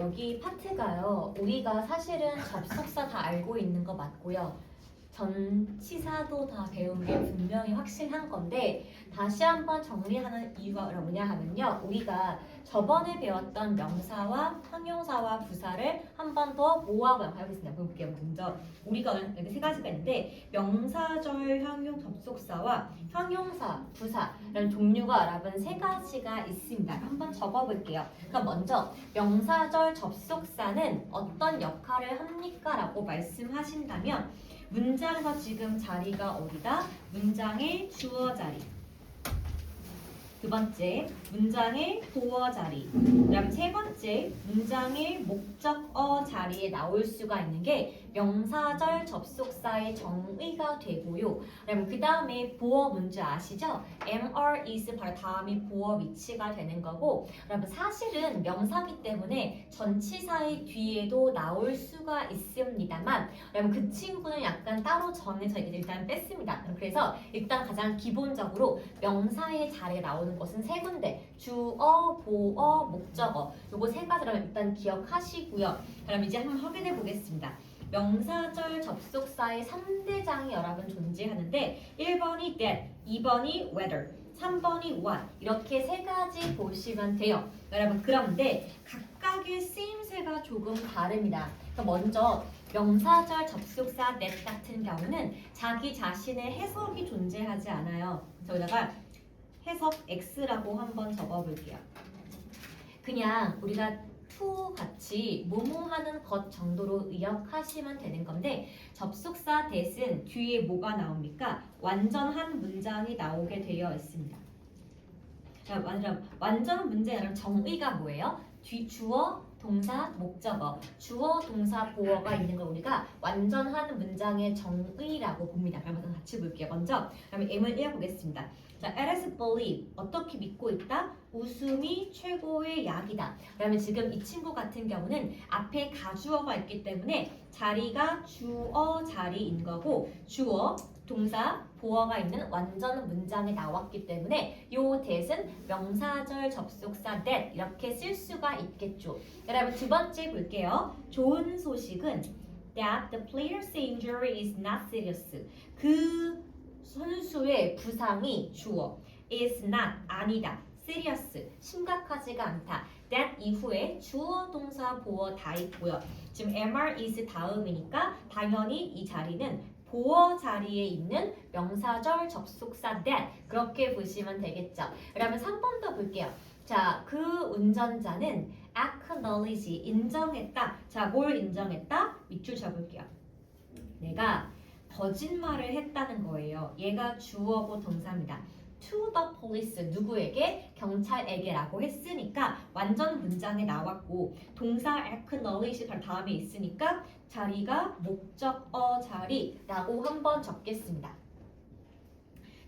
여기 파트가요. 우리가 사실은 접속사 다 알고 있는 거 맞고요. 전치사도 다 배운 게 분명히 확실한 건데 다시 한번 정리하는 이유가 뭐냐 하면요. 우리가 저번에 배웠던 명사와 형용사와 부사를 한 번 더 모아보 해보겠습니다. 볼게요. 먼저 우리가 여기 세 가지가 있는데 명사절 형용 접속사와 형용사, 부사라는 종류가 여러분 세 가지가 있습니다. 한번 적어볼게요. 그럼 먼저 명사절 접속사는 어떤 역할을 합니까? 라고 말씀하신다면 문장에서 지금 자리가 어디다? 문장의 주어 자리. 두 번째, 문장의 보어 자리. 그다음 세 번째, 문장의 목적어 자리에 나올 수가 있는 게 명사절 접속사의 정의가 되고요. 그 다음에 보어 문제 아시죠? MR is 바로 다음이 보어 위치가 되는 거고, 여러분 사실은 명사기 때문에 전치사의 뒤에도 나올 수가 있습니다만, 여러분 그 친구는 약간 따로 정해서 일단 뺐습니다. 그래서 일단 가장 기본적으로 명사의 자리에 나오는 것은 세 군데, 주어, 보어, 목적어. 요거 세 가지를 일단 기억하시고요. 그럼 이제 한번 확인해 보겠습니다. 명사절 접속사의 3대장이 여러분 존재하는데 1번이 that, 2번이 whether, 3번이 what 이렇게 세 가지 보시면 돼요. 여러분 그런데 각각의 쓰임새가 조금 다릅니다. 먼저 명사절 접속사 that 같은 경우는 자기 자신의 해석이 존재하지 않아요. 저기다가 해석 X라고 한번 적어볼게요. 그냥 우리가 to 같이 뭐뭐하는 것 정도로 의역하시면 되는 건데 접속사 that은 뒤에 뭐가 나옵니까? 완전한 문장이 나오게 되어 있습니다. 자, 완전 문제는 정의가 뭐예요? 뒤 주어, 동사, 목적어, 주어, 동사, 보어가 있는 걸 우리가 완전한 문장의 정의라고 봅니다. 그럼 같이 볼게요. 먼저 그럼 M을 읽어보겠습니다. 자, Alice believe 어떻게 믿고 있다? 웃음이 최고의 약이다. 그러면 지금 이 친구 같은 경우는 앞에 가주어가 있기 때문에 자리가 주어 자리인 거고 주어, 동사, 보어가 있는 완전 문장이 나왔기 때문에 요 that은 명사절 접속사 that 이렇게 쓸 수가 있겠죠. 여러분 두 번째 볼게요. 좋은 소식은 that the player's injury is not serious. 그 선수의 부상이 주어 is not 아니다. serious 심각하지가 않다. that 이후에 주어, 동사, 보어 다 있고요. 지금 MR is 다음이니까 당연히 이 자리는 보어 자리에 있는 명사절 접속사 that 그렇게 보시면 되겠죠. 그러면 3번 더 볼게요. 자, 그 운전자는 acknowledge 인정했다. 자, 뭘 인정했다? 밑줄 쳐볼게요. 내가 거짓말을 했다는 거예요. 얘가 주어고 동사입니다. to the police 누구에게? 경찰에게라고 했으니까 완전 문장에 나왔고 동사 acknowledge 다음에 있으니까 자리가 목적어 자리라고 한번 적겠습니다.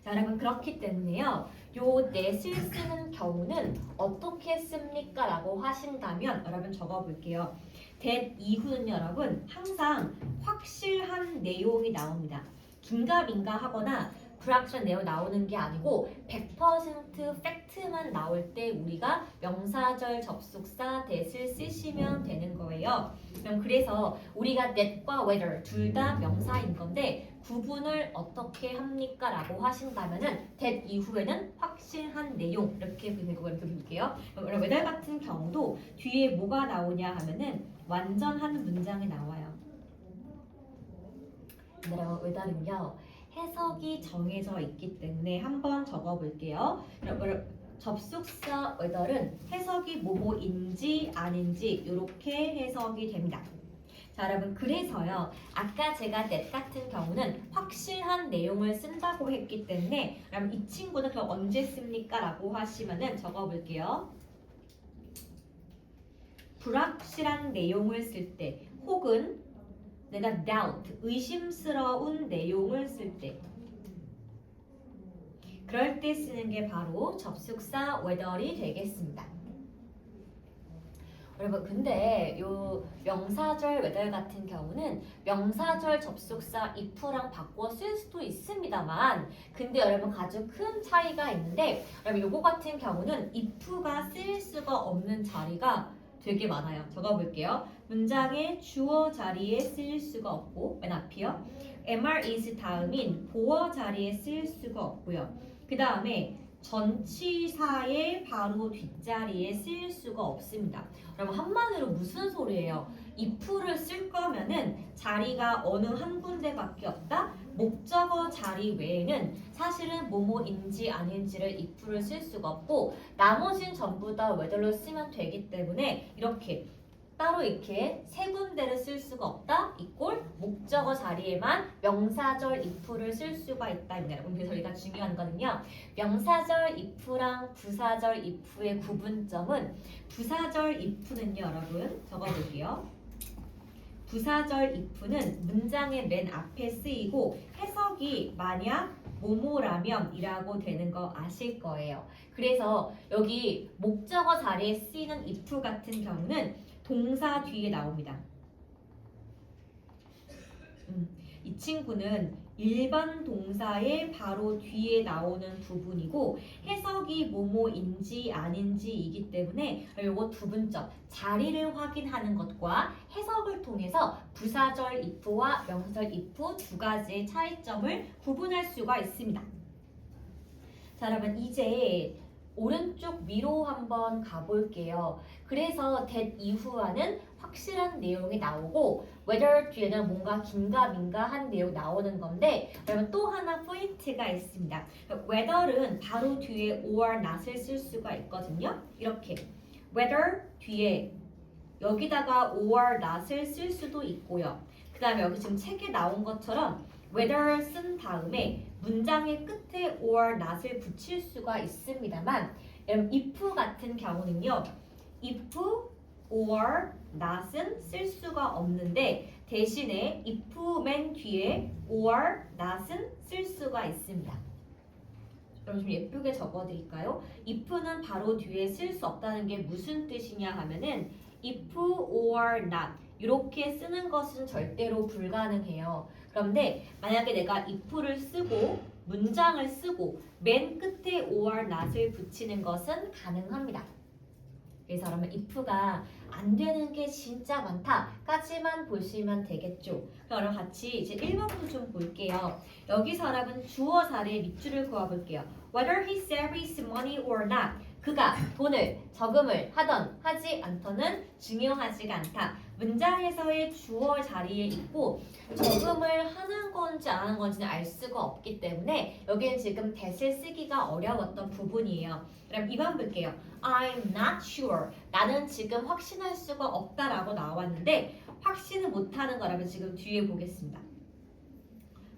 자, 여러분 그렇기 때문에요. 요 that을 쓰는 경우는 어떻게 씁니까? 라고 하신다면 여러분 적어볼게요. that 이후는 여러분 항상 확실한 내용이 나옵니다. 긴가민가 하거나 불확실한 내용 나오는 게 아니고 100% 팩트만 나올 때 우리가 명사절 접속사 that을 쓰시면 되는 거예요. 그럼 그래서 우리가 that과 whether 둘 다 명사인 건데 구분을 어떻게 합니까? 라고 하신다면은 that 이후에는 확실한 내용 이렇게 볼게요. 그럼 whether 같은 경우도 뒤에 뭐가 나오냐 하면은 완전한 문장이 나와요. whether는요. 해석이 정해져 있기 때문에 한번 적어볼게요. 접속사 whether는 해석이 뭐뭐인지 아닌지 이렇게 해석이 됩니다. 자, 여러분 그래서요. 아까 제가 that 같은 경우는 확실한 내용을 쓴다고 했기 때문에 그럼 이 친구는 그럼 언제 씁니까? 라고 하시면은 적어볼게요. 불확실한 내용을 쓸 때 혹은 내가 doubt, 의심스러운 내용을 쓸 때 그럴 때 쓰는 게 바로 접속사 whether이 되겠습니다. 여러분 근데 요 명사절 whether 같은 경우는 명사절 접속사 if랑 바꿔 쓸 수도 있습니다만 근데 여러분 아주 큰 차이가 있는데 여러분 요거 같은 경우는 if가 쓰일 수가 없는 자리가 되게 많아요. 적어볼게요. 문장의 주어 자리에 쓰일 수가 없고 맨 앞이요. MR is 다음인 보어 자리에 쓰일 수가 없고요. 그 다음에 전치사의 바로 뒷자리에 쓰일 수가 없습니다. 그럼 한마디로 무슨 소리예요? if를 쓸 거면은 자리가 어느 한 군데밖에 없다? 목적어 자리 외에는 사실은 뭐뭐인지 아닌지를 if를 쓸 수가 없고 나머지는 전부 다 whether로 쓰면 되기 때문에 이렇게 따로 이렇게 세 군데를 쓸 수가 없다. 이꼴 목적어 자리에만 명사절 if를 쓸 수가 있다입니다. 여러분 그래서 여기가 중요한 거는요. 명사절 if랑 부사절 if의 구분점은 부사절 if는요. 여러분 적어볼게요. 부사절 if는 문장의 맨 앞에 쓰이고 해석이 만약 뭐뭐라면 이라고 되는 거 아실 거예요. 그래서 여기 목적어 자리에 쓰이는 if 같은 경우는 동사 뒤에 나옵니다. 이 친구는 일반 동사의 바로 뒤에 나오는 부분이고 해석이 뭐뭐인지 아닌지이기 때문에 요거 두 분점 자리를 확인하는 것과 해석을 통해서 부사절 if와 명사절 if 두 가지의 차이점을 구분할 수가 있습니다. 자, 여러분 이제 오른쪽 위로 한번 가볼게요. 그래서 that 이후와는 확실한 내용이 나오고 whether 뒤에는 뭔가 긴가민가한 내용 나오는 건데 여러분 또 하나 포인트가 있습니다. whether은 바로 뒤에 or not을 쓸 수가 있거든요. 이렇게 whether 뒤에 여기다가 or not을 쓸 수도 있고요. 그 다음에 여기 지금 책에 나온 것처럼 whether 쓴 다음에 문장의 끝에 or not을 붙일 수가 있습니다만 if 같은 경우는요. if or not은 쓸 수가 없는데 대신에 if 맨 뒤에 or not은 쓸 수가 있습니다. 여러분 좀 예쁘게 적어드릴까요? if는 바로 뒤에 쓸 수 없다는 게 무슨 뜻이냐 하면은 if or not 이렇게 쓰는 것은 절대로 불가능해요. 그런데 만약에 내가 if를 쓰고 문장을 쓰고 맨 끝에 or not을 붙이는 것은 가능합니다. 그래서 그러면 if가 안 되는 게 진짜 많다까지만 보시면 되겠죠. 그럼 같이 이제 1번부터 좀 볼게요. 여기서 여러분 주어 자리에 밑줄을 그어볼게요. Whether he saves money or not. 그가 돈을 저금을 하던 하지 않던은 중요하지가 않다. 문장에서의 주어 자리에 있고 저금을 하는 건지 안 하는 건지는 알 수가 없기 때문에 여기는 지금 that을 쓰기가 어려웠던 부분이에요. 그럼 2번 볼게요. I'm not sure. 나는 지금 확신할 수가 없다라고 나왔는데 확신을 못하는 거라면 지금 뒤에 보겠습니다.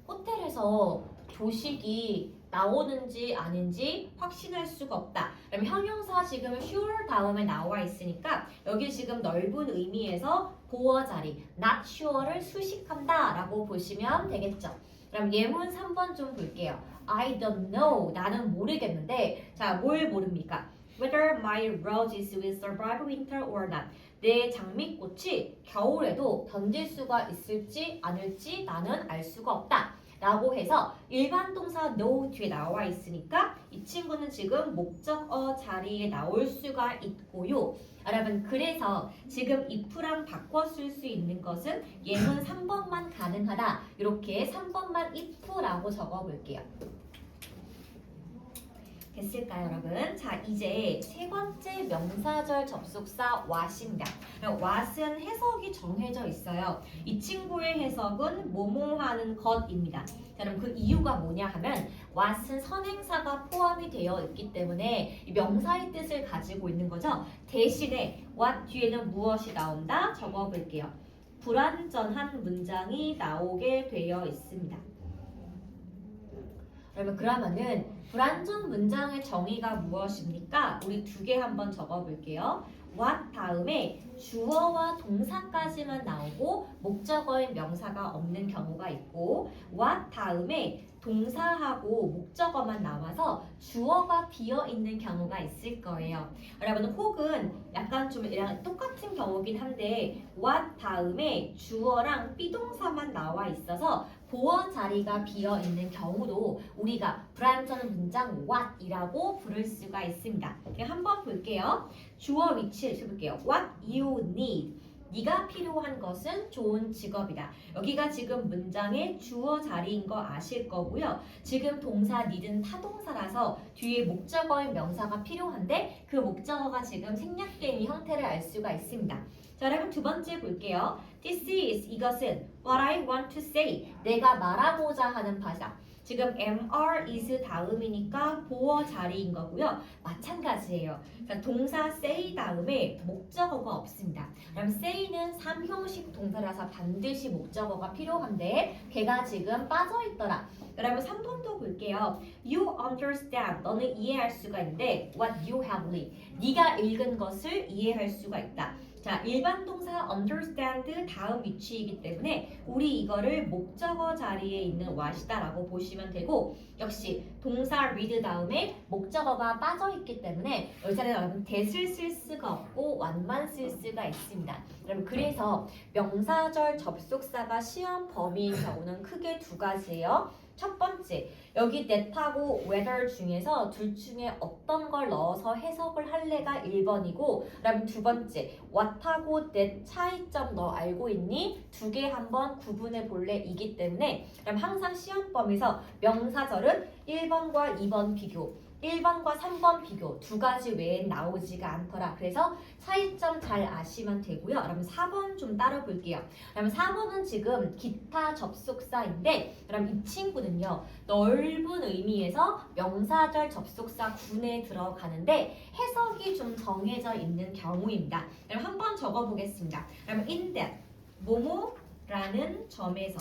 호텔에서 조식이 나오는지 아닌지 확신할 수가 없다. 그럼 형용사 지금 sure 다음에 나와 있으니까 여기 지금 넓은 의미에서 보어 자리 not sure를 수식한다 라고 보시면 되겠죠. 그럼 예문 3번 좀 볼게요. I don't know. 나는 모르겠는데 자, 뭘 모릅니까? Whether my roses will survive winter or not. 내 장미꽃이 겨울에도 견딜 수가 있을지 아닐지 나는 알 수가 없다. 라고 해서 일반 동사 no 뒤에 나와 있으니까 이 친구는 지금 목적어 자리에 나올 수가 있고요. 여러분 그래서 지금 if랑 바꿔 쓸 수 있는 것은 예문 3번만 가능하다. 이렇게 3번만 if라고 적어 볼게요. 됐을까요, 여러분? 자, 이제 세 번째 명사절 접속사 what입니다. what은 해석이 정해져 있어요. 이 친구의 해석은 뭐뭐 하는 것입니다. 자, 그럼 그 이유가 뭐냐 하면 what은 선행사가 포함이 되어 있기 때문에 이 명사의 뜻을 가지고 있는 거죠. 대신에 what 뒤에는 무엇이 나온다? 적어 볼게요. 불완전한 문장이 나오게 되어 있습니다. 여러분 그러면은 불완전 문장의 정의가 무엇입니까? 우리 두 개 한번 적어볼게요. what 다음에 주어와 동사까지만 나오고 목적어인 명사가 없는 경우가 있고 what 다음에 동사하고 목적어만 나와서 주어가 비어있는 경우가 있을 거예요. 여러분 혹은 약간 좀 이랑 똑같은 경우긴 한데 what 다음에 주어랑 비동사만 나와 있어서 보어 자리가 비어 있는 경우도 우리가 불완전 문장 what이라고 부를 수가 있습니다. 그냥 한번 볼게요. 주어 위치를 써볼게요. What you need. 네가 필요한 것은 좋은 직업이다. 여기가 지금 문장의 주어 자리인 거 아실 거고요. 지금 동사 need는 타동사라서 뒤에 목적어인 명사가 필요한데 그 목적어가 지금 생략되어 있는 형태를 알 수가 있습니다. 자, 여러분 두 번째 볼게요. This is 이것은 what I want to say. 내가 말하고자 하는 바다. 지금 MR is 다음이니까 보어 자리인 거고요. 마찬가지예요. 자, 동사 say 다음에 목적어가 없습니다. 그럼 say는 3형식 동사라서 반드시 목적어가 필요한데 걔가 지금 빠져있더라. 여러분 3번도 볼게요. You understand. 너는 이해할 수가 있는데 what you have read. 네가 읽은 것을 이해할 수가 있다. 자, 일반 동사 understand 다음 위치이기 때문에 우리 이거를 목적어 자리에 있는 what이다라고 보시면 되고 역시 동사 read 다음에 목적어가 빠져있기 때문에 여기서는 여러분 that을 쓸 수가 없고 what만 쓸 수가 있습니다. 여러분 그래서 명사절 접속사가 시험 범위인 경우는 크게 두 가지예요. 첫 번째, 여기 that하고 whether 중에서 둘 중에 어떤 걸 넣어서 해석을 할래가 1번이고 그다음 두 번째, what하고 that 차이점 너 알고 있니? 두 개 한번 구분해 볼래 이기 때문에 그럼 항상 시험 범위에서 명사절은 1번과 2번 비교 1번과 3번 비교 두 가지 외엔 나오지가 않더라. 그래서 차이점 잘 아시면 되고요. 그럼 4번 좀 따라 볼게요. 그럼 4번은 지금 기타 접속사인데 그럼 이 친구는요. 넓은 의미에서 명사절 접속사 군에 들어가는데 해석이 좀 정해져 있는 경우입니다. 그럼 한번 적어 보겠습니다. 그럼 in that 뭐뭐라는 점에서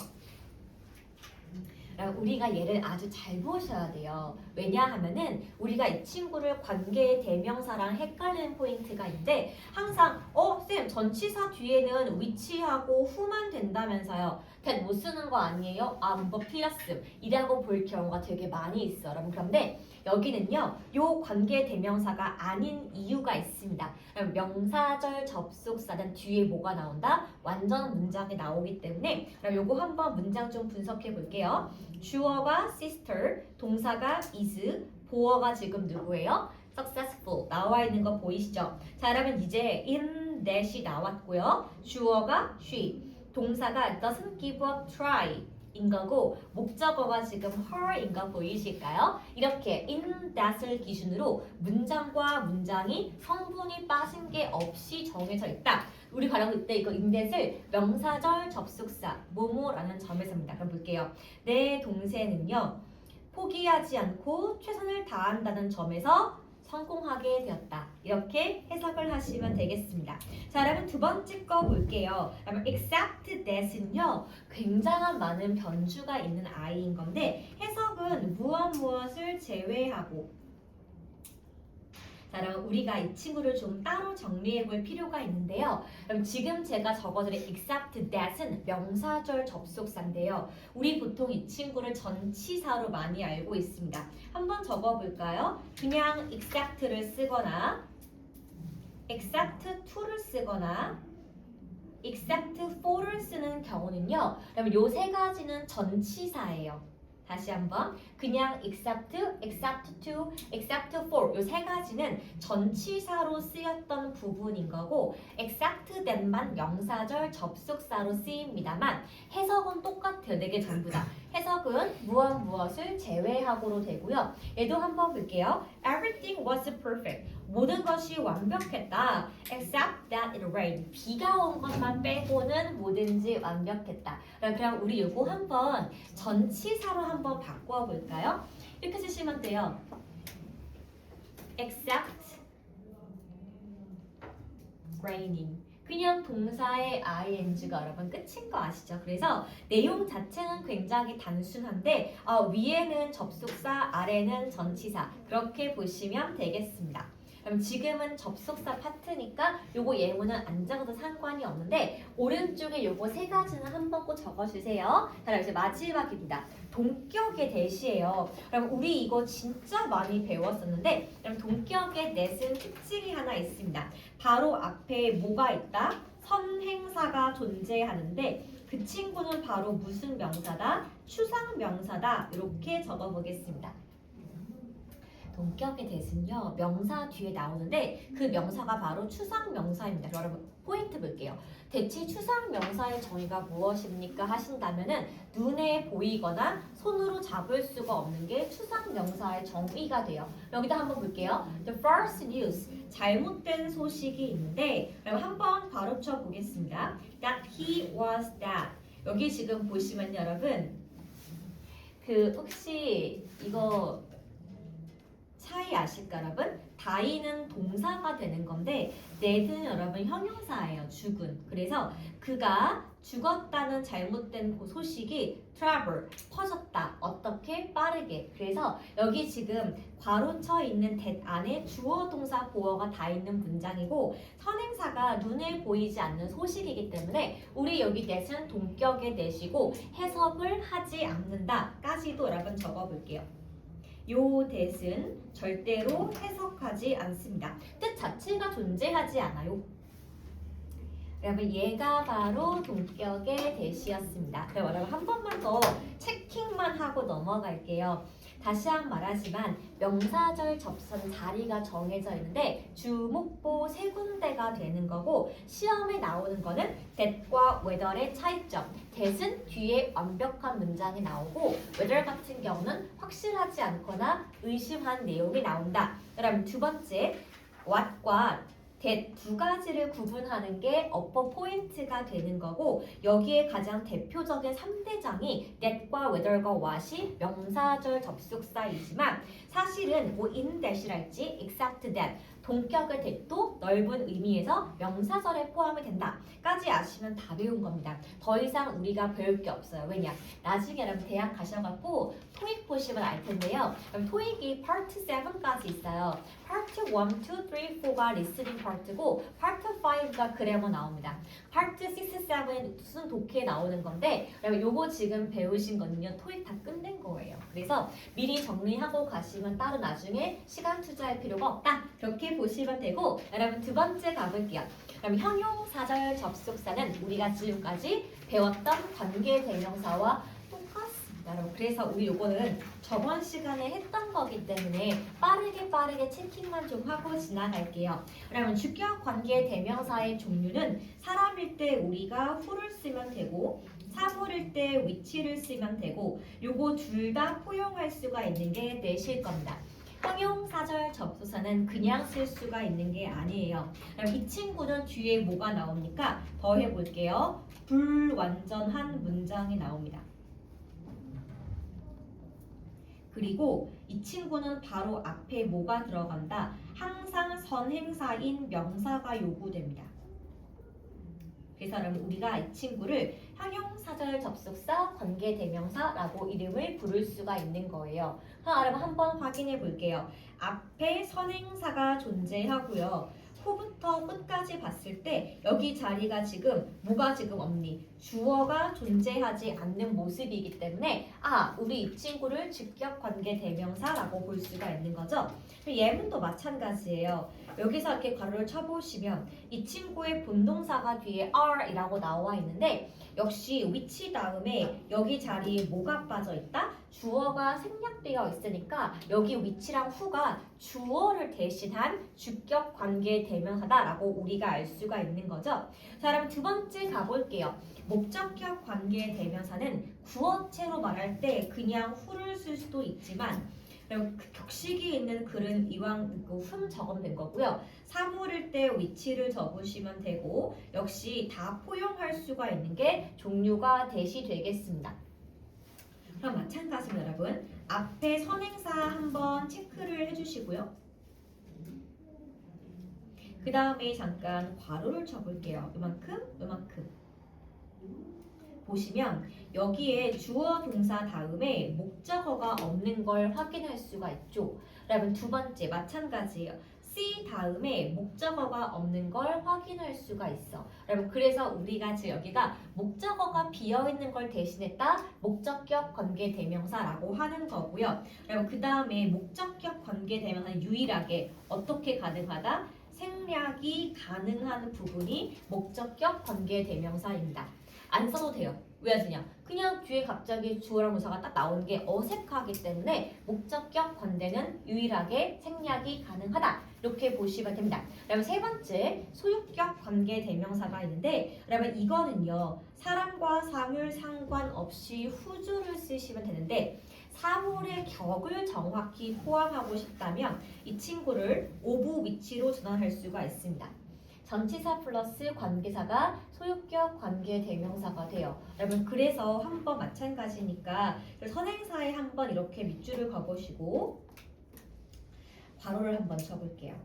우리가 얘를 아주 잘 보셔야 돼요. 왜냐하면은 우리가 이 친구를 관계 대명사랑 헷갈리는 포인트가 있는데 항상 쌤 전치사 뒤에는 위치하고 who만 된다면서요. that 못 쓰는 거 아니에요? 문법 틀렸음 이라고 볼 경우가 되게 많이 있어요. 여러분 그런데 여기는요. 요 관계 대명사가 아닌 이유가 있습니다. 그럼 명사절 접속사는 뒤에 뭐가 나온다? 완전 문장이 나오기 때문에 그럼 요거 한번 문장 좀 분석해 볼게요. 주어가 sister, 동사가 is, 보어가 지금 누구예요? successful 나와 있는 거 보이시죠? 자, 여러분 이제 in that이 나왔고요. 주어가 she, 동사가 doesn't give up try 인 거고 목적어가 지금 her인 거 보이실까요? 이렇게 in that을 기준으로 문장과 문장이 성분이 빠진 게 없이 정해져 있다. 우리 가령 그때 이거 in that을 명사절 접속사 뭐뭐라는 점에서입니다. 그럼 볼게요. 내 동생은요 포기하지 않고 최선을 다한다는 점에서 성공하게 되었다. 이렇게 해석을 하시면 되겠습니다. 자, 여러분 두 번째 거 볼게요. 여러분 except that은요 굉장한 많은 변주가 있는 아이인 건데 해석은 무엇을 제외하고 자, 그럼 우리가 이 친구를 좀 따로 정리해 볼 필요가 있는데요. 그럼 지금 제가 적어드린 except that은 명사절 접속사인데요. 우리 보통 이 친구를 전치사로 많이 알고 있습니다. 한번 적어볼까요? 그냥 except를 쓰거나 except to를 쓰거나 except for를 쓰는 경우는요. 그럼 요 세 가지는 전치사예요. 다시 한번 그냥 except, except to, except for 요 세 가지는 전치사로 쓰였던 부분인 거고 except that만 명사절 접속사로 쓰입니다만 해석은 똑같아요. 네 개 전부 다. 해석은 무엇을 제외하고로 되고요. 얘도 한번 볼게요. Everything was perfect. 모든 것이 완벽했다. Except that it rained. 비가 온 것만 빼고는 뭐든지 완벽했다. 그럼 우리 요거 한번 전치사로 한번 바꿔 볼까요? 이렇게 쓰시면 돼요. Except raining. 그냥 동사의 ing가 여러분 끝인 거 아시죠? 그래서 내용 자체는 굉장히 단순한데 위에는 접속사, 아래는 전치사 그렇게 보시면 되겠습니다. 그럼 지금은 접속사 파트니까 요거 예문은 안 적어도 상관이 없는데 오른쪽에 요거 세 가지는 한번 꼭 적어주세요. 그럼 이제 마지막입니다. 동격의 대시예요. 그럼 우리 이거 진짜 많이 배웠었는데 그럼 동격의 넷은 특징이 하나 있습니다. 바로 앞에 뭐가 있다? 선행사가 존재하는데 그 친구는 바로 무슨 명사다? 추상 명사다. 이렇게 적어보겠습니다. 동격의 대신요 명사 뒤에 나오는데 그 명사가 바로 추상 명사입니다. 여러분 포인트 볼게요. 대체 추상 명사의 정의가 무엇입니까 하신다면은 눈에 보이거나 손으로 잡을 수가 없는 게 추상 명사의 정의가 돼요. 여기다 한번 볼게요. The first news 잘못된 소식이 있는데 그럼 한번 바로 쳐 보겠습니다. That he was that 여기 지금 보시면 여러분 그 혹시 이거 차이 아실까 여러분? 다이는 동사가 되는 건데 dead는 여러분 형용사예요. 죽은. 그래서 그가 죽었다는 잘못된 그 소식이 travel 퍼졌다. 어떻게? 빠르게. 그래서 여기 지금 괄호쳐 있는 that 안에 주어 동사 보어가 다 있는 문장이고 선행사가 눈에 보이지 않는 소식이기 때문에 우리 여기 that은 동격의 that이고 해석을 하지 않는다까지도 여러분 적어볼게요. 요 that은 절대로 해석하지 않습니다. 뜻 자체가 존재하지 않아요. 여러분 얘가 바로 동격의 that이었습니다. 그럼 여러분 한 번만 더 체킹만 하고 넘어갈게요. 다시 한 번 말하지만 명사절 접선 자리가 정해져 있는데 주, 목보 세 군데가 되는 거고 시험에 나오는 거는 that과 whether의 차이점. that은 뒤에 완벽한 문장이 나오고 whether 같은 경우는 확실하지 않거나 의심한 내용이 나온다. 그럼 두 번째 what과 that 두 가지를 구분하는 게 어퍼 포인트가 되는 거고 여기에 가장 대표적인 3대장이 that과 whether과 what이 명사절 접속사이지만 사실은 뭐 in that이랄지 except that 동격의 that도 넓은 의미에서 명사절에 포함이 된다까지 아시면 다 배운 겁니다. 더 이상 우리가 배울 게 없어요. 왜냐? 나중에 여러분 대학 가셔갖고 토익 보시면 알 텐데요. 그럼 토익이 파트 7까지 있어요. 파트 1, 2, 3, 4가 리스닝 파트고 파트 5가 그래머 나옵니다. 파트 6, 7은 무슨 독해 나오는 건데 여러분 요거 지금 배우신 거는요. 토익 다 끝낸 거예요. 그래서 미리 정리하고 가시면 따로 나중에 시간 투자할 필요가 없다. 그렇게 보시면 되고 여러분 두 번째 가볼게요. 그럼 형용사절 접속사는 우리가 지금까지 배웠던 관계대명사와 똑같습니다. 여러분 그래서 우리 요거는 저번 시간에 했던 거기 때문에 빠르게 체킹만 좀 하고 지나갈게요. 여러분 주격 관계대명사의 종류는 사람일 때 우리가 who를 쓰면 되고 사물일 때 which를 쓰면 되고 요거 둘 다 포용할 수가 있는 게 that일 겁니다. 형용사절 접속사는 그냥 쓸 수가 있는 게 아니에요. 그럼 이 친구는 뒤에 뭐가 나옵니까? 더 해볼게요. 불완전한 문장이 나옵니다. 그리고 이 친구는 바로 앞에 뭐가 들어간다? 항상 선행사인 명사가 요구됩니다. 그래서 여러분 우리가 이 친구를 형용사절 접속사 관계대명사라고 이름을 부를 수가 있는 거예요. 그럼 여러분 한번 확인해 볼게요. 앞에 선행사가 존재하고요. 후부터 끝까지 봤을 때 여기 자리가 지금 뭐가 지금 없니? 주어가 존재하지 않는 모습이기 때문에 우리 이 친구를 주격 관계대명사라고 볼 수가 있는 거죠. 예문도 마찬가지예요. 여기서 이렇게 괄호를 쳐보시면 이 친구의 본동사가 뒤에 are이라고 나와 있는데 역시 which 다음에 여기 자리에 뭐가 빠져 있다? 주어가 생략되어 있으니까 여기 which랑 who가 주어를 대신한 주격 관계 대명사다라고 우리가 알 수가 있는 거죠. 자, 그럼 두 번째 가볼게요. 목적격 관계 대명사는 구어체로 말할 때 그냥 who를 쓸 수도 있지만 그 격식이 있는 글은 이왕 흠 적으면 된 거고요. 사물일 때 위치를 적으시면 되고 역시 다 포용할 수가 있는 게 종류가 that이 되겠습니다. 그럼 마찬가지입니다, 여러분. 앞에 선행사 한번 체크를 해주시고요. 그 다음에 잠깐 괄호를 쳐볼게요. 요만큼. 보시면 여기에 주어 동사 다음에 목적어가 없는 걸 확인할 수가 있죠. 여러분 두 번째 마찬가지예요. C 다음에 목적어가 없는 걸 확인할 수가 있어. 여러분 그래서 우리가 지금 여기가 목적어가 비어있는 걸 대신했다 목적격 관계대명사라고 하는 거고요. 여러분 그 다음에 목적격 관계대명사는 유일하게 어떻게 가능하다? 생략이 가능한 부분이 목적격 관계대명사입니다. 안 써도 돼요. 왜 하시냐? 그냥 뒤에 갑자기 주어랑 동사가 딱 나오는 게 어색하기 때문에 목적격 관계는 유일하게 생략이 가능하다. 이렇게 보시면 됩니다. 그다음에 세 번째 소유격 관계 대명사가 있는데 여러분 이거는요. 사람과 사물 상관없이 후주를 쓰시면 되는데 사물의 격을 정확히 포함하고 싶다면 이 친구를 오브 위치로 전환할 수가 있습니다. 전치사 플러스 관계사가 소유격 관계 대명사가 돼요. 여러분 그래서 한번 마찬가지니까 선행사에 한번 이렇게 밑줄을 그어보시고 괄호를 한번 쳐볼게요.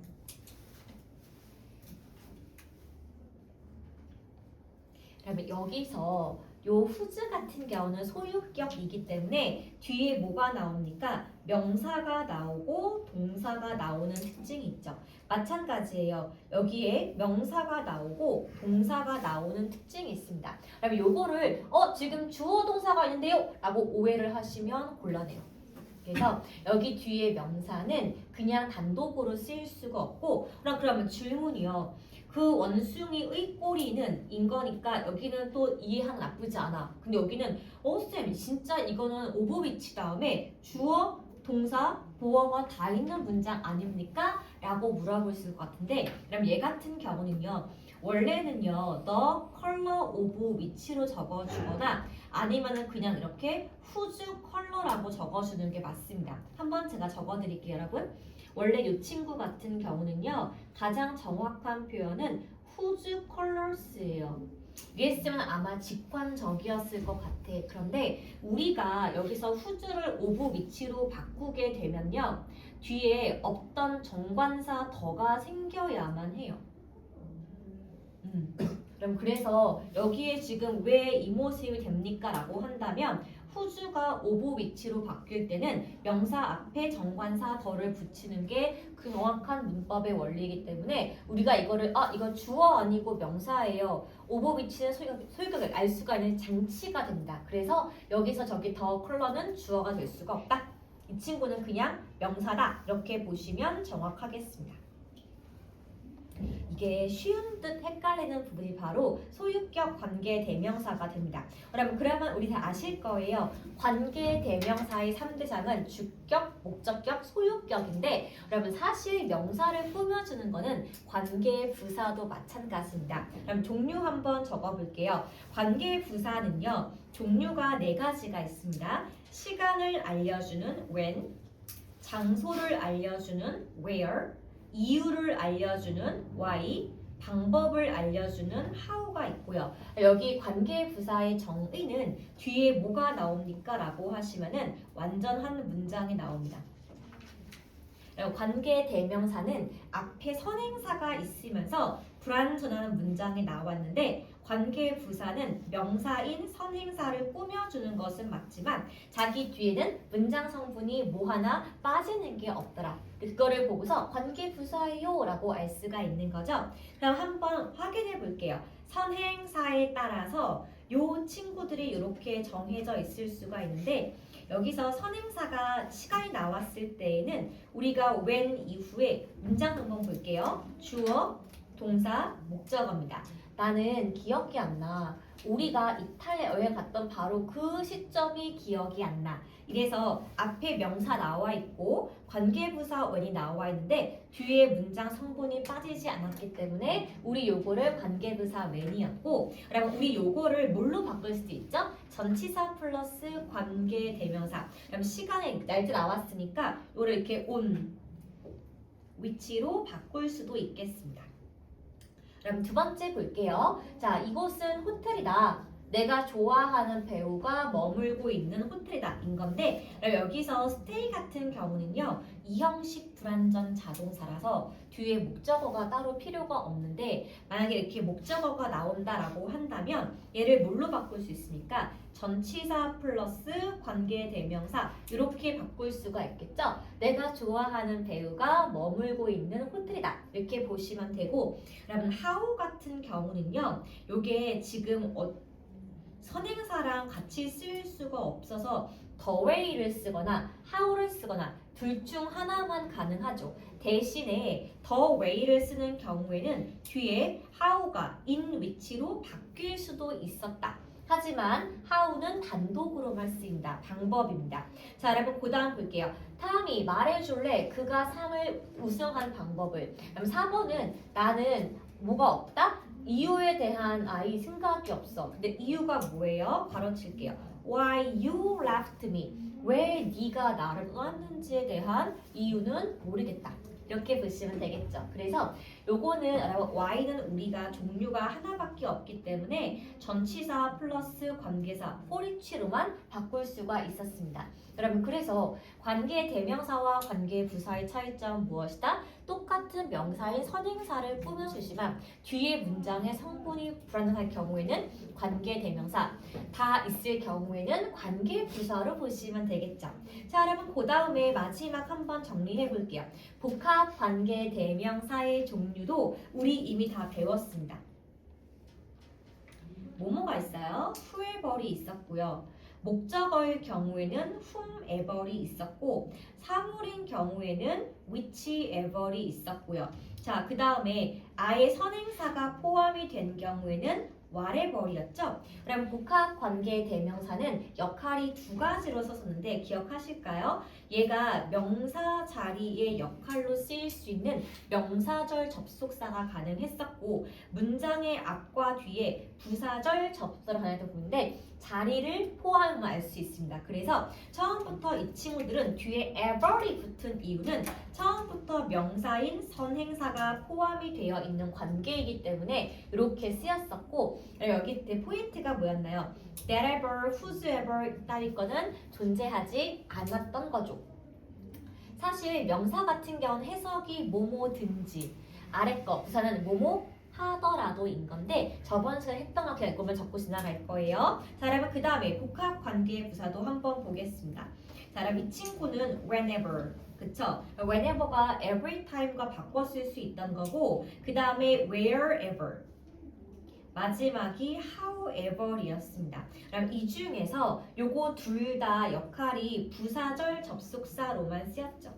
그러면 여기서 요 후즈 같은 경우는 소유격이기 때문에 뒤에 뭐가 나옵니까? 명사가 나오고 동사가 나오는 특징이 있죠. 마찬가지예요. 여기에 명사가 나오고 동사가 나오는 특징이 있습니다. 그러면 요거를 지금 주어 동사가 있는데요? 라고 오해를 하시면 곤란해요. 그래서 여기 뒤에 명사는 그냥 단독으로 쓰일 수가 없고 그러면 질문이요. 그 원숭이의 꼬리는 인 거니까 여기는 또 이해하면 나쁘지 않아. 근데 여기는 쌤 진짜 이거는 오브 위치 다음에 주어, 동사, 보어가 다 있는 문장 아닙니까? 라고 물어볼 수 있을 것 같은데 그럼 얘 같은 경우는요. 원래는요. the color of 위치로 적어주거나 아니면은 그냥 이렇게 whose color라고 적어주는 게 맞습니다. 한번 제가 적어드릴게요 여러분. 원래 이 친구 같은 경우는요. 가장 정확한 표현은 whose colors예요. 이랬으면 아마 직관적이었을 것 같아. 그런데 우리가 여기서 whose를 of 위치로 바꾸게 되면요. 뒤에 없던 정관사 더가 생겨야만 해요. 그럼 그래서 여기에 지금 왜 이 모습이 됩니까? 라고 한다면 후주가 오브 위치로 바뀔 때는 명사 앞에 정관사 더를 붙이는 게 그 정확한 문법의 원리이기 때문에 우리가 이거를 이거 주어 아니고 명사예요. 오브 위치는 소유격을 알 수가 있는 장치가 됩니다. 그래서 여기서 저기 더 컬러는 주어가 될 수가 없다. 이 친구는 그냥 명사다. 이렇게 보시면 정확하겠습니다. 이게 쉬운 듯 헷갈리는 부분이 바로 소유격 관계 대명사가 됩니다. 그러면 우리 다 아실 거예요. 관계 대명사의 3대장은 주격, 목적격, 소유격인데 여러분 사실 명사를 꾸며주는 거는 관계 부사도 마찬가지입니다. 그럼 종류 한번 적어볼게요. 관계 부사는요. 종류가 4가지가 있습니다. 시간을 알려주는 when, 장소를 알려주는 where, 이유를 알려주는 why, 방법을 알려주는 how가 있고요. 여기 관계부사의 정의는 뒤에 뭐가 나옵니까? 라고 하시면은 완전한 문장이 나옵니다. 관계대명사는 앞에 선행사가 있으면서 불완전한 문장이 나왔는데 관계부사는 명사인 선행사를 꾸며주는 것은 맞지만 자기 뒤에는 문장 성분이 뭐 하나 빠지는 게 없더라. 그거를 보고서 관계부사예요 라고 알 수가 있는 거죠. 그럼 한번 확인해 볼게요. 선행사에 따라서 요 친구들이 이렇게 정해져 있을 수가 있는데 여기서 선행사가 시간이 나왔을 때에는 우리가 when 이후에 문장 한번 볼게요. 주어, 동사, 목적어입니다. 나는 기억이 안 나. 우리가 이탈리아 여행 갔던 바로 그 시점이 기억이 안 나. 이래서 앞에 명사 나와 있고 관계부사 when이 나와 있는데 뒤에 문장 성분이 빠지지 않았기 때문에 우리 요거를 관계부사 when이었고 그러면 우리 요거를 뭘로 바꿀 수도 있죠? 전치사 플러스 관계대명사. 그럼 시간에 날짜 나왔으니까 요를 이렇게 on 위치로 바꿀 수도 있겠습니다. 그럼 두 번째 볼게요. 자, 이곳은 호텔이다. 내가 좋아하는 배우가 머물고 있는 호텔이다 인 건데 여기서 stay 같은 경우는요 이형식 불완전 자동사라서 뒤에 목적어가 따로 필요가 없는데 만약에 이렇게 목적어가 나온다라고 한다면 얘를 뭘로 바꿀 수 있습니까? 전치사 플러스 관계대명사 이렇게 바꿀 수가 있겠죠? 내가 좋아하는 배우가 머물고 있는 호텔이다 이렇게 보시면 되고 그러면 how 같은 경우는요 요게 지금 선행사랑 같이 쓸 수가 없어서 the way를 쓰거나 how를 쓰거나 둘 중 하나만 가능하죠. 대신에 the way를 쓰는 경우에는 뒤에 how가 in which로 바뀔 수도 있었다. 하지만 how는 단독으로만 쓰인다. 방법입니다. 자, 여러분 그 다음 볼게요. 타미 말해줄래? 그가 상을 우승한 방법을. 그럼 4번은 나는 뭐가 없다? 이유에 대한 생각이 없어. 근데 이유가 뭐예요? 바로 칠게요. Why you left me? 왜 네가 나를 떠났는지에 대한 이유는 모르겠다. 이렇게 보시면 되겠죠. 그래서 요거는 why는 우리가 종류가 하나밖에 없기 때문에 전치사 플러스 관계사 for-each로만 바꿀 수가 있었습니다. 여러분 그래서 관계 대명사와 관계 부사의 차이점은 무엇이다? 똑같은 명사인 선행사를 꾸며주지만 뒤에 문장의 성분이 불완전할 경우에는 관계 대명사, 다 있을 경우에는 관계 부사로 보시면 되겠죠. 자 여러분 그 다음에 마지막 한번 정리해 볼게요. 복합 관계 대명사의 종류도 우리 이미 다 배웠습니다. 뭐뭐가 있어요? whoever이 있었고요. 목적어일 경우에는 whomever이 있었고 사물인 경우에는 whichever이 있었고요. 자, 그 다음에 아예 선행사가 포함이 된 경우에는 whatever이었죠. 그럼 복합 관계 대명사는 역할이 두 가지로 썼었는데 기억하실까요? 얘가 명사 자리의 역할로 쓰일 수 있는 명사절 접속사가 가능했었고 문장의 앞과 뒤에 부사절 접속사가 가능했던 부분인데 자리를 포함하면 알 수 있습니다. 그래서 처음부터 이 친구들은 뒤에 ever이 붙은 이유는 처음부터 명사인 선행사가 포함이 되어 있는 관계이기 때문에 이렇게 쓰였었고 여기 때 포인트가 뭐였나요? Wherever, whosoever 따위 거는 존재하지 않았던 거죠. 사실 명사 같은 경우는 해석이 뭐뭐든지 아래 거 부사는 뭐뭐 하더라도인 건데 저번 시간에 했던 거 그냥 읽으면 적고 지나갈 거예요. 자 여러분 그 다음에 복합 관계 부사도 한번 보겠습니다. 자 여러분 이 친구는 whenever 그쵸? whenever가 every time과 바꿔 쓸 수 있던 거고 그 다음에 wherever 마지막이 however이었습니다. 그럼 이 중에서 요거 둘 다 역할이 부사절 접속사로만 쓰였죠.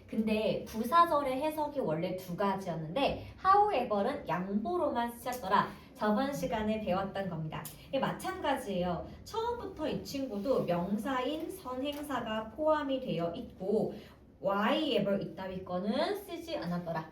근데 부사절의 해석이 원래 두 가지였는데 however는 양보로만 쓰였더라. 저번 시간에 배웠던 겁니다. 마찬가지예요. 처음부터 이 친구도 명사인 선행사가 포함이 되어 있고 whyever 이따위 거는 쓰지 않았더라.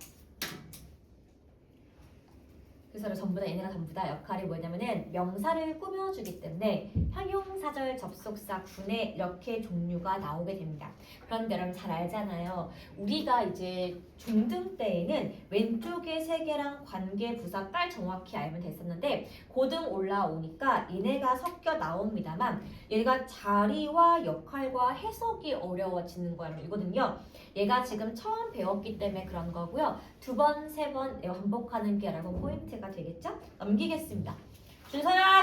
그래서 전부 다 얘네가 전부 다 역할이 뭐냐면은 명사를 꾸며주기 때문에 형용사절 접속사 군에 이렇게 종류가 나오게 됩니다. 그런데 여러분 잘 알잖아요. 우리가 이제 중등 때에는 왼쪽에 세 개랑 관계 부사 깔 정확히 알면 됐었는데 고등 올라오니까 얘네가 섞여 나옵니다만 얘가 자리와 역할과 해석이 어려워지는 거거든요. 얘가 지금 처음 배웠기 때문에 그런 거고요. 두 번, 세 번 반복하는 게 여러분 포인트가 되겠죠? 넘기겠습니다. 준서야!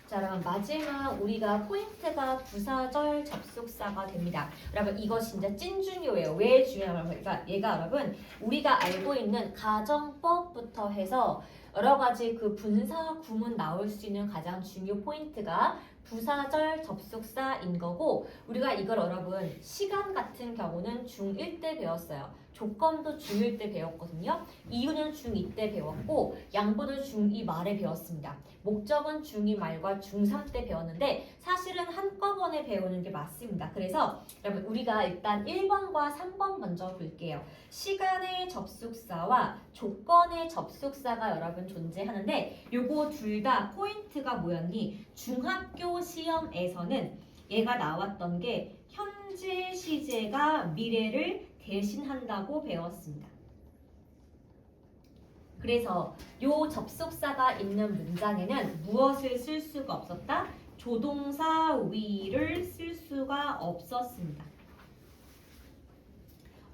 자, 여러분 마지막 우리가 포인트가 부사절 접속사가 됩니다. 여러분 이거 진짜 찐 중요해요. 왜 중요하냐면 그러니까 얘가 여러분 우리가 알고 있는 가정법부터 해서 여러 가지 그 분사 구문 나올 수 있는 가장 중요 포인트가 부사절 접속사인 거고 우리가 이걸 여러분 시간 같은 경우는 중1 때 배웠어요. 조건도 중1 때 배웠거든요. 이유는 중2 때 배웠고 양보는 중2 말에 배웠습니다. 목적은 중2 말과 중3 때 배웠는데 사실은 한꺼번에 배우는 게 맞습니다. 그래서 여러분 우리가 일단 1번과 3번 먼저 볼게요. 시간의 접속사와 조건의 접속사가 여러분 존재하는데 요거 둘 다 포인트가 뭐였니? 중학교 시험에서는 얘가 나왔던 게 현재 시제가 미래를 대신한다고 배웠습니다. 그래서 요 접속사가 있는 문장에는 무엇을 쓸 수가 없었다? 조동사 we를 쓸 수가 없었습니다.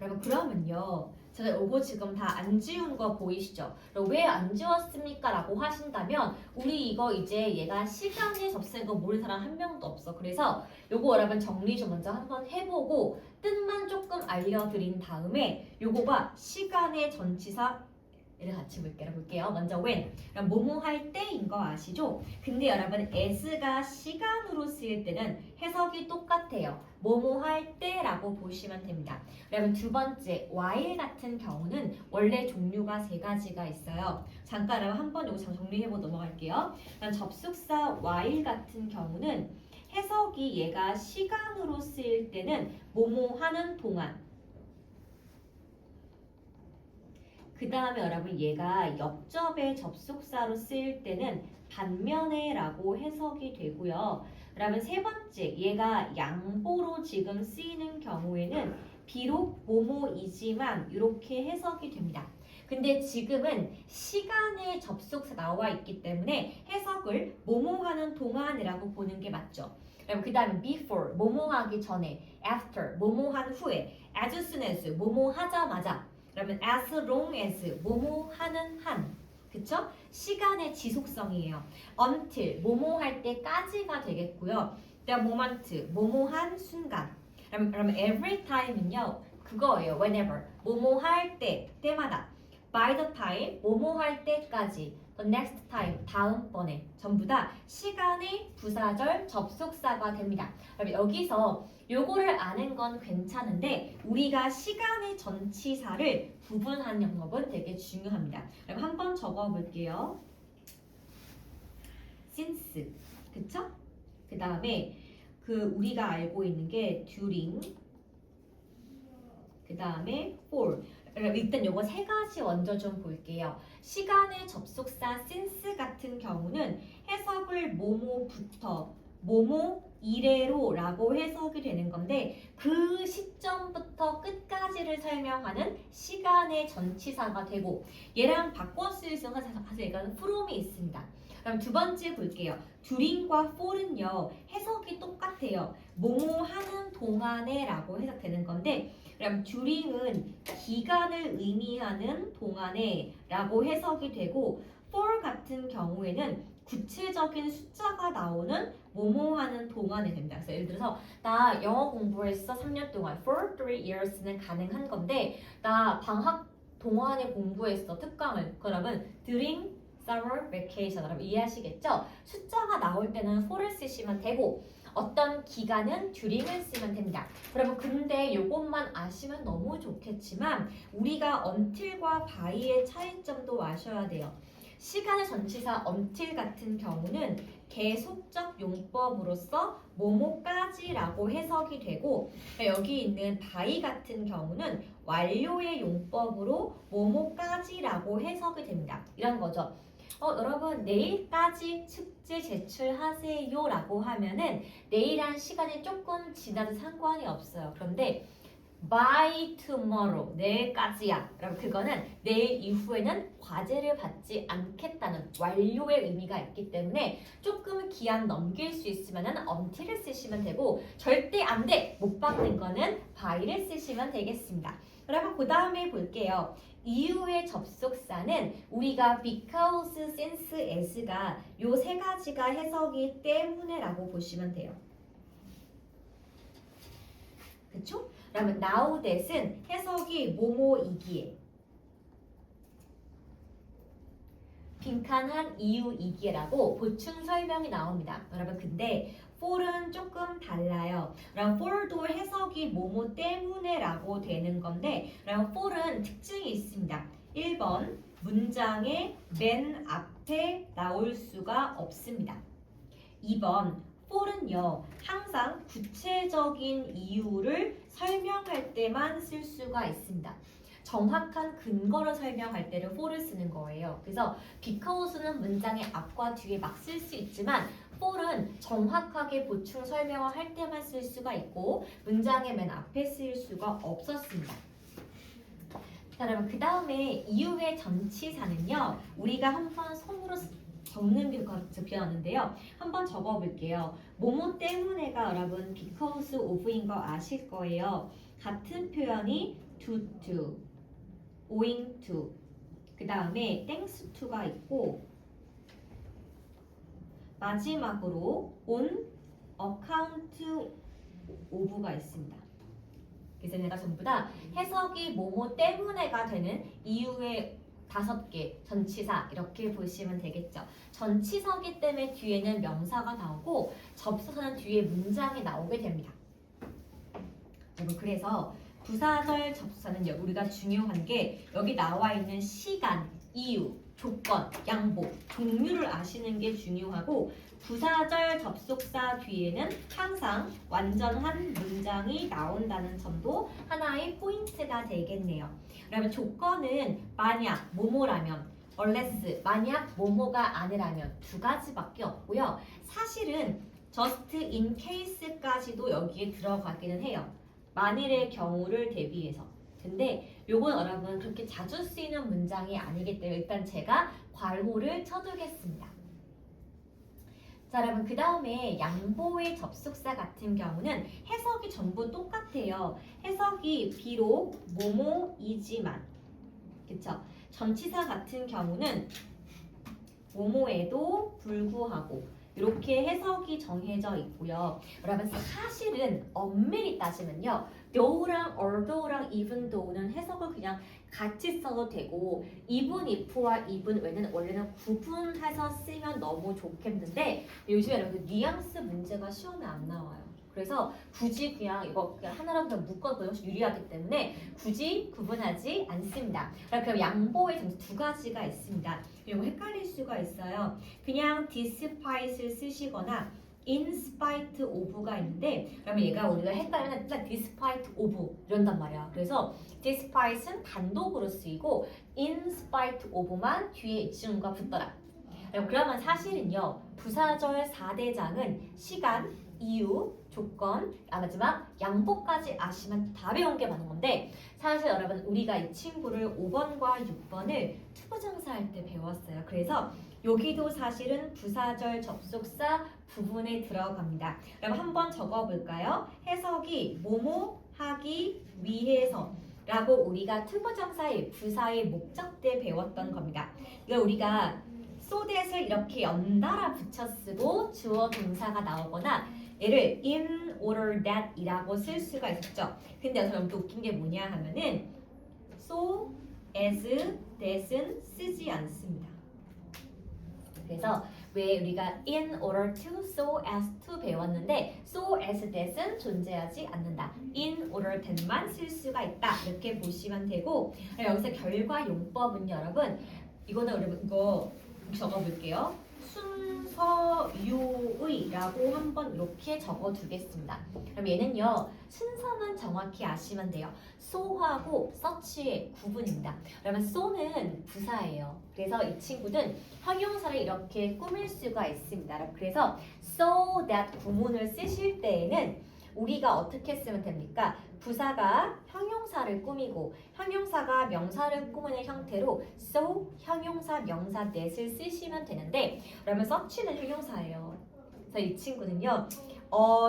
여러분 그러면요. 제가 요거 지금 다 안 지운 거 보이시죠? 왜 안 지웠습니까? 라고 하신다면 우리 이거 이제 얘가 시간에 접속한 거 모르는 사람 한 명도 없어. 그래서 요거 여러분 정리 좀 먼저 한번 해보고 뜻만 조금 알려드린 다음에 요거가 시간의 전치사 얘를 같이 볼게요. 먼저 when. 그럼 뭐뭐 할 때인 거 아시죠? 근데 여러분 as가 시간으로 쓰일 때는 해석이 똑같아요. 뭐뭐 할 때라고 보시면 됩니다. 여러분 두 번째 while 같은 경우는 원래 종류가 세 가지가 있어요. 잠깐 여러분 한번 요거 정리해보고 넘어갈게요. 그럼 접속사 while 같은 경우는 해석이 얘가 시간으로 쓰일 때는 뭐뭐 하는 동안 그 다음에 여러분 얘가 옆접의 접속사로 쓰일 때는 반면에 라고 해석이 되고요. 여러분 세 번째 얘가 양보로 지금 쓰이는 경우에는 비록 뭐뭐이지만 이렇게 해석이 됩니다. 근데 지금은 시간의 접속사 나와 있기 때문에 해석을 뭐뭐하는 동안이라고 보는 게 맞죠. 그럼 그 다음에 before 뭐뭐하기 전에, after 뭐뭐한 후에, as soon as 뭐뭐하자마자, 그러면 as long as 뭐뭐 하는 한, 그쵸? 시간의 지속성이에요. until 뭐뭐 할 때까지가 되겠고요. the moment 뭐뭐 한 순간. 그러면 every time은요 그거예요. whenever 뭐뭐 할 때, 때마다. by the time 뭐뭐 할 때까지. the next time 다음번에. 전부 다 시간의 부사절 접속사가 됩니다. 그럼 여기서 요거를 아는 건 괜찮은데 우리가 시간의 전치사를 구분하는 방법은 되게 중요합니다. 그럼 한번 적어볼게요. since, 그쵸? 그 다음에 그 우리가 알고 있는 게 during, 그 다음에 for. 일단 요거 세 가지 먼저 좀 볼게요. 시간의 접속사 since 같은 경우는 해석을 뭐뭐부터 뭐뭐 이래로 라고 해석이 되는 건데 그 시점부터 끝까지를 설명하는 시간의 전치사가 되고 얘랑 바꿔 쓸 수 있는 사실 이거는 from이 있습니다. 그럼 두 번째 볼게요. during과 for은요 해석이 똑같아요. 뭐뭐 하는 동안에 라고 해석되는 건데 그럼 during은 기간을 의미하는 동안에 라고 해석이 되고 for 같은 경우에는 구체적인 숫자가 나오는 뭐뭐 하는 동안이 됩니다. 그래서 예를 들어서 나 영어 공부했어 3년 동안 for 3 years는 가능한 건데 나 방학 동안에 공부했어 특강을 그러면 during summer vacation 여러분 이해하시겠죠? 숫자가 나올 때는 for를 쓰시면 되고 어떤 기간은 during을 쓰면 됩니다. 그러면 근데 이것만 아시면 너무 좋겠지만 우리가 until과 by의 차이점도 아셔야 돼요. 시간의 전치사 until 같은 경우는 계속적 용법으로서 뭐뭐까지라고 해석이 되고 여기 있는 by 같은 경우는 완료의 용법으로 뭐뭐까지라고 해석이 됩니다. 이런 거죠. 여러분 내일까지 숙제 제출하세요 라고 하면은 내일한 시간이 조금 지나도 상관이 없어요. 그런데 by tomorrow 내일까지야. 그럼 그거는 내일 이후에는 과제를 받지 않겠다는 완료의 의미가 있기 때문에 조금 기한 넘길 수 있으면은 until을 쓰시면 되고 절대 안 돼! 못 받는 거는 by를 쓰시면 되겠습니다. 그러면 그 다음에 볼게요. 이후의 접속사는 우리가 because, since, as가 요 세 가지가 해석이 때문에 라고 보시면 돼요. 그쵸? 그러면 now that은 해석이 뭐뭐이기에 빈칸한 이유이기라고 보충 설명이 나옵니다. 여러분 근데 for은 조금 달라요. 그럼 for도 해석이 뭐뭐 때문에 라고 되는 건데 그럼 for은 특징이 있습니다. 1번 문장의 맨 앞에 나올 수가 없습니다. 2번 for은요 항상 구체적인 이유를 설명할 때만 쓸 수가 있습니다. 정확한 근거를 설명할 때를 for를 쓰는 거예요. 그래서 because는 문장의 앞과 뒤에 막 쓸 수 있지만 for은 정확하게 보충 설명을 할 때만 쓸 수가 있고 문장의 맨 앞에 쓰일 수가 없었습니다. 자, 여러분 그 다음에 이후의 전치사는요. 우리가 한번 손으로 적는 게 비어났는데요. 한번 적어볼게요. 뭐뭐 때문에가 여러분 because of인 거 아실 거예요. 같은 표현이 due to, owing to, 그 다음에 thanks to가 있고 마지막으로 on account of가 있습니다. 그래서 내가 전부 다 해석이 뭐뭐 때문에가 되는 이유의 5개 전치사 이렇게 보시면 되겠죠. 전치사기 때문에 뒤에는 명사가 나오고 접수사는 뒤에 문장이 나오게 됩니다. 여러분 그래서 부사절 접수사는 우리가 중요한 게 여기 나와 있는 시간, 이유, 조건, 양보, 종류를 아시는 게 중요하고 부사절 접속사 뒤에는 항상 완전한 문장이 나온다는 점도 하나의 포인트가 되겠네요. 그러면 조건은 만약 뭐뭐라면, unless 만약 뭐뭐가 아니라면 2가지밖에 없고요. 사실은 just in case까지도 여기에 들어가기는 해요. 만일의 경우를 대비해서. 근데 요건 여러분 그렇게 자주 쓰이는 문장이 아니기 때문에 일단 제가 괄호를 쳐두겠습니다. 자 여러분 그 다음에 양보의 접속사 같은 경우는 해석이 전부 똑같아요. 해석이 비록 뭐뭐이지만 그쵸? 전치사 같은 경우는 뭐뭐에도 불구하고 이렇게 해석이 정해져 있고요. 여러분 사실은 엄밀히 따지면요. though랑 although랑 even though는 해석을 그냥 같이 써도 되고 even if와 even when은 원래는 구분해서 쓰면 너무 좋겠는데 요즘에 여러분 뉘앙스 문제가 시험에 안 나와요. 그래서 굳이 그냥 이거 그냥 하나로 그냥 묶어도 유리하기 때문에 굳이 구분하지 않습니다. 그럼 양보의 점수 2가지가 있습니다. 이거 헷갈릴 수가 있어요. 그냥 despite를 쓰시거나 in spite of가 있는데 그러면 얘가 우리가 헷갈리면 일단 despite of 이런단 말이야. 그래서 despite는 단독으로 쓰이고 in spite of만 뒤에 이 친구가 붙더라. 그러면 사실은요. 부사절 4대장은 시간, 이유, 조건, 마지막 양보까지 아시면 다 배운 게 많은 건데 사실 여러분 우리가 이 친구를 5번과 6번을 투부정사 할 때 배웠어요. 그래서 여기도 사실은 부사절 접속사 부분에 들어갑니다. 그럼 한번 적어볼까요? 해석이 뭐뭐 하기 위해서 라고 우리가 투부정사의 부사의 목적 때 배웠던 겁니다. 이거 우리가 so that을 이렇게 연달아 붙여 쓰고 주어 동사가 나오거나 얘를 in order that 이라고 쓸 수가 있었죠. 근데 여기서 또 웃긴 게 뭐냐 하면은 so, as, that은 쓰지 않습니다. 그래서 왜 우리가 in order to, so as to 배웠는데 so as that은 존재하지 않는다. in order that만 쓸 수가 있다. 이렇게 보시면 되고 여기서 결과 용법은 여러분 이거는 여러분 이거 적어볼게요. 순서유의라고 한번 이렇게 적어두겠습니다. 그럼 얘는요. 순서만 정확히 아시면 돼요. so하고 such의 구분입니다. 그러면 so는 부사예요. 그래서 이 친구는 형용사를 이렇게 꾸밀 수가 있습니다. 그래서 so that 구문을 쓰실 때에는 우리가 어떻게 쓰면 됩니까? 부사가 형용사를 꾸미고 형용사가 명사를 꾸미는 형태로 so, 형용사, 명사, that을 쓰시면 되는데 그러면 such는 형용사예요. 그래서 이 친구는요.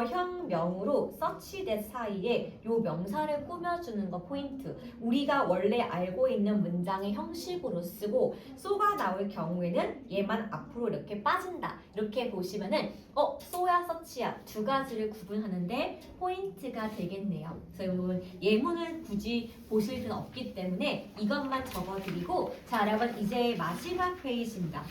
형, 명으로 such, that 사이에 요 명사를 꾸며주는 거 포인트. 우리가 원래 알고 있는 문장의 형식으로 쓰고 so가 나올 경우에는 얘만 앞으로 이렇게 빠진다. 이렇게 보시면은 so야 such야 2가지를 구분하는데 포인트가 되겠네요. 그래서 여러분 예문을 굳이 보실 필요는 없기 때문에 이것만 적어드리고 자 여러분 이제 마지막 페이지입니다.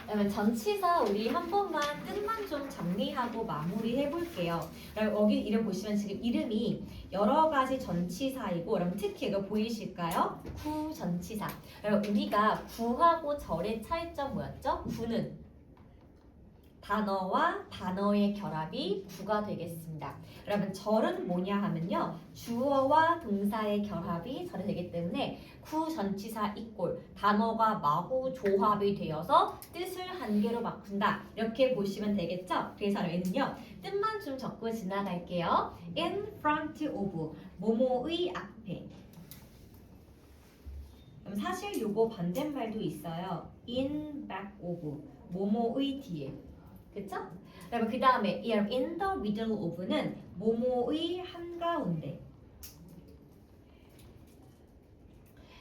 그러면 전치사 우리 한 번만 뜻만 좀 정리하고 마무리 해볼게요. 여기 이름 보시면 지금 이름이 여러 가지 전치사이고 여러분 특히 이거 보이실까요? 구 전치사. 여러분 우리가 구하고 절의 차이점 뭐였죠? 구는 단어와 단어의 결합이 구가 되겠습니다. 여러분 절은 뭐냐 하면요. 주어와 동사의 결합이 절이 되기 때문에 구 전치사 이꼴 단어가 마구 조합이 되어서 뜻을 한 개로 바꾼다. 이렇게 보시면 되겠죠? 그래서 얘는요. 뜻만 좀 적고 지나갈게요. in front of 뭐뭐의 앞에 그럼 사실 요거 반대말도 있어요. in back of 뭐뭐의 뒤에. 그쵸? 그러면 그 다음에 in the middle of는 뭐뭐의 한가운데.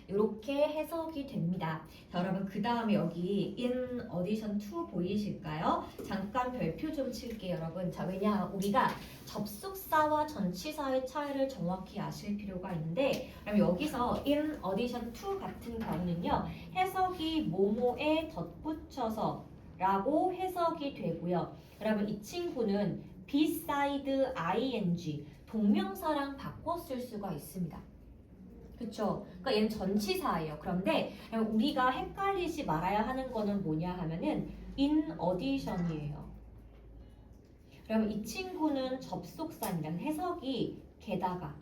이렇게 해석이 됩니다. 자, 여러분 그 다음에 여기 in addition to 보이실까요? 잠깐 별표 좀 칠게요, 여러분. 자, 왜냐하면 우리가 접속사와 전치사의 차이를 정확히 아실 필요가 있는데, 그럼 여기서 in addition to 같은 경우는요, 해석이 뭐뭐에 덧붙여서 라고 해석이 되고요. 여러분 이 친구는 beside ing 동명사랑 바꿔 쓸 수가 있습니다. 그쵸? 그러니까 얘는 전치사예요. 그런데 우리가 헷갈리지 말아야 하는 거는 뭐냐 하면은 in addition이에요. 그러면 이 친구는 접속사입니다. 해석이 게다가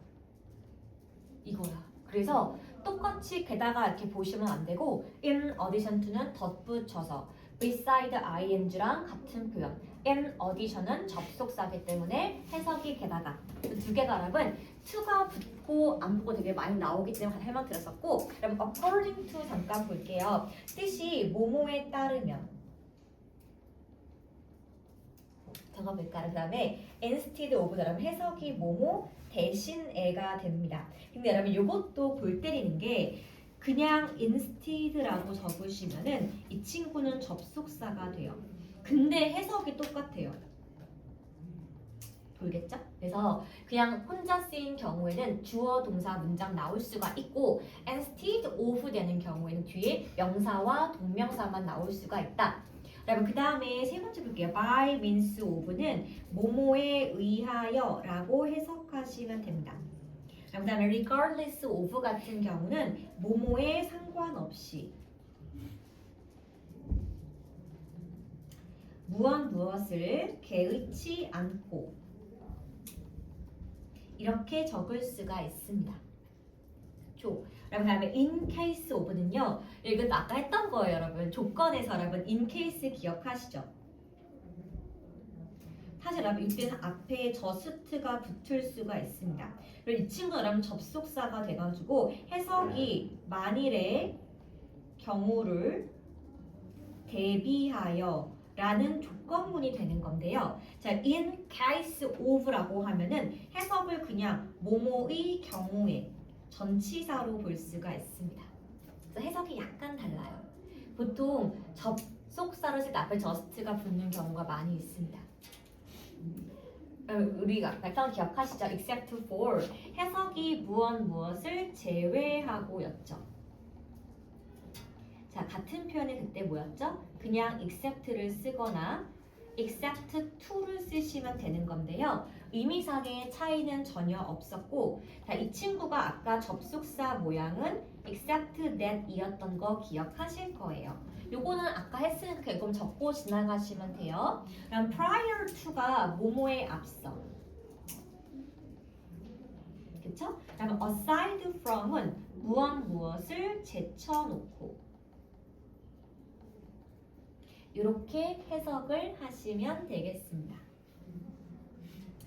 이거야. 그래서 똑같이 게다가 이렇게 보시면 안 되고 in addition to는 덧붙여서 beside ing랑 같은 표현. in addition은 접속사기 때문에 해석이 게다가 두 개가 여러분 to가 붙고 안 붙고 되게 많이 나오기 때문에 설명 드렸었고 그럼 according to 잠깐 볼게요. 뜻이 뭐뭐에 따르면 잠깐 볼까요? 그 다음에 instead of 여러분 해석이 뭐뭐 대신에가 됩니다. 근데 여러분 이것도 골 때리는 게 그냥 instead라고 적으시면은 이 친구는 접속사가 돼요. 근데 해석이 똑같아요. 보이겠죠? 그래서 그냥 혼자 쓰인 경우에는 주어 동사 문장 나올 수가 있고 instead of 되는 경우에는 뒤에 명사와 동명사만 나올 수가 있다. 여러분 그 다음에 세 번째 볼게요. by means of는 뭐뭐에 의하여 라고 해석하시면 됩니다. 그 다음에 regardless of 같은 경우는 뭐뭐에 상관없이 무엇을 개의치 않고 이렇게 적을 수가 있습니다. 그렇죠? 여러분 다음에 in case of는요. 이것도 아까 했던 거예요, 여러분. 조건에서 여러분 in case 기억하시죠? 사실 여러분 이때는 앞에 just가 붙을 수가 있습니다. 그리고 이 친구는 여러분 접속사가 돼가지고 해석이 만일의 경우를 대비하여 라는 조건문이 되는 건데요. 자, in case of라고 하면은 해석을 그냥 뭐뭐의 경우에 전치사로 볼 수가 있습니다. 그래서 해석이 약간 달라요. 보통 접속사로 쓸 때 앞에 just가 붙는 경우가 많이 있습니다. 우리가 약간 기억하시죠? except for 해석이 무엇을 제외하고였죠. 자, 같은 표현이 그때 뭐였죠? 그냥 except를 쓰거나 except to를 쓰시면 되는 건데요. 의미상의 차이는 전혀 없었고 자, 이 친구가 아까 접속사 모양은 except that 이었던 거 기억하실 거예요. 요거는 아까 했으니까 이건 적고 지나가시면 돼요. 그럼 prior to가 뭐뭐에 앞서 그쵸? 그럼 aside from은 무엇을 제쳐놓고 이렇게 해석을 하시면 되겠습니다.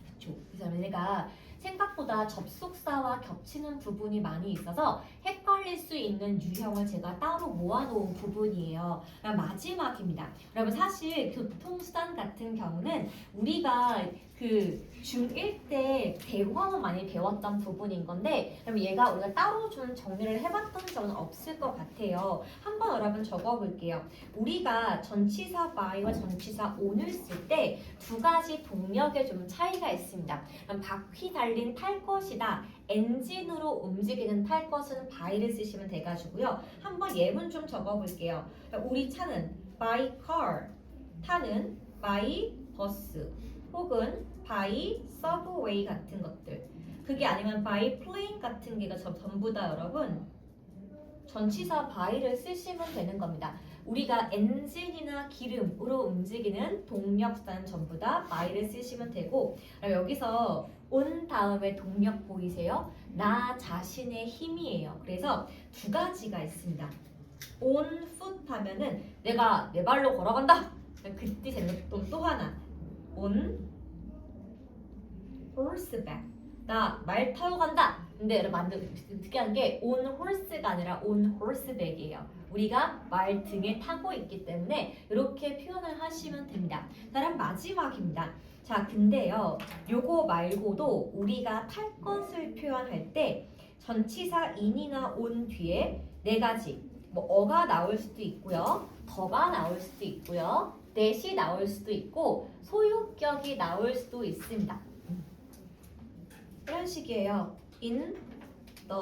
그렇죠? 그래서 내가 생각보다 접속사와 겹치는 부분이 많이 있어서 헷갈릴 수 있는 유형을 제가 따로 모아놓은 부분이에요. 마지막입니다. 여러분 사실 교통수단 같은 경우는 우리가 그 중1 때 대화만 많이 배웠던 부분인 건데 그럼 얘가 우리가 따로 좀 정리를 해봤던 적은 없을 것 같아요. 한번 여러분 적어볼게요. 우리가 전치사 by와 전치사 on을 쓸 때 두 가지 동력에 좀 차이가 있습니다. 그럼 바퀴 달린 탈 것이다. 엔진으로 움직이는 탈 것은 by를 쓰시면 돼가지고요. 한번 예문 좀 적어볼게요. 우리 차는 by car, 타는 by bus 혹은 by subway 같은 것들. 그게 아니면 by plane 같은 게가 전부 다 여러분 전치사 by를 쓰시면 되는 겁니다. 우리가 엔진이나 기름으로 움직이는 동력수단은 전부 다 by를 쓰시면 되고 여기서 on 다음에 동력 보이세요? 나 자신의 힘이에요. 그래서 두 가지가 있습니다. on foot 하면은 내가 내 발로 걸어간다. 그 뜻에는 또 하나 on horseback. 나 말 타고 간다. 근데 여러분 특이한 게 on horse가 아니라 on horseback이에요. 우리가 말 등에 타고 있기 때문에 이렇게 표현을 하시면 됩니다. 다음 마지막입니다. 자, 근데요, 요거 말고도 우리가 탈 것을 표현할 때 전치사 in이나 on 뒤에 네 가지, 뭐 어가 나올 수도 있고요, 더가 나올 수도 있고요, that이 나올 수도 있고 소유격이 나올 수도 있습니다. 이런 식이에요. in the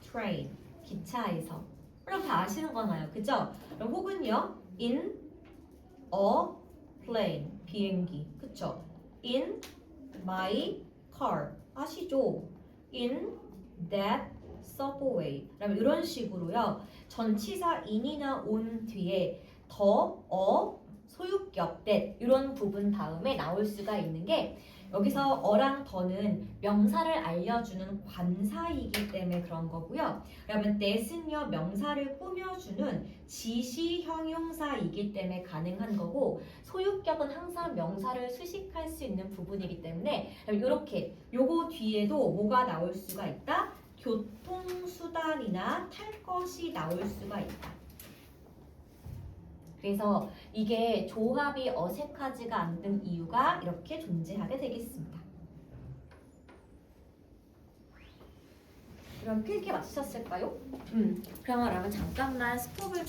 train, 기차에서. 그럼 다 아시는 거나요, 그죠? 그럼 혹은요, in a plane, 비행기, 그쵸? in my car, 아시죠? in that subway. 그럼 이런 식으로요, 전치사 in이나 on 뒤에 더, 소유격 that 이런 부분 다음에 나올 수가 있는 게 여기서 어랑 더는 명사를 알려주는 관사이기 때문에 그런 거고요. 그러면 that은요, 명사를 꾸며주는 지시 형용사이기 때문에 가능한 거고, 소유격은 항상 명사를 수식할 수 있는 부분이기 때문에 이렇게 요거 뒤에도 뭐가 나올 수가 있다? 교통수단이나 탈 것이 나올 수가 있다. 그래서 이게 조합이 어색하지가 않는 이유가 이렇게 존재하게 되겠습니다. 그럼 필기 맞추셨을까요? 그러면 잠깐만 스톱을 좀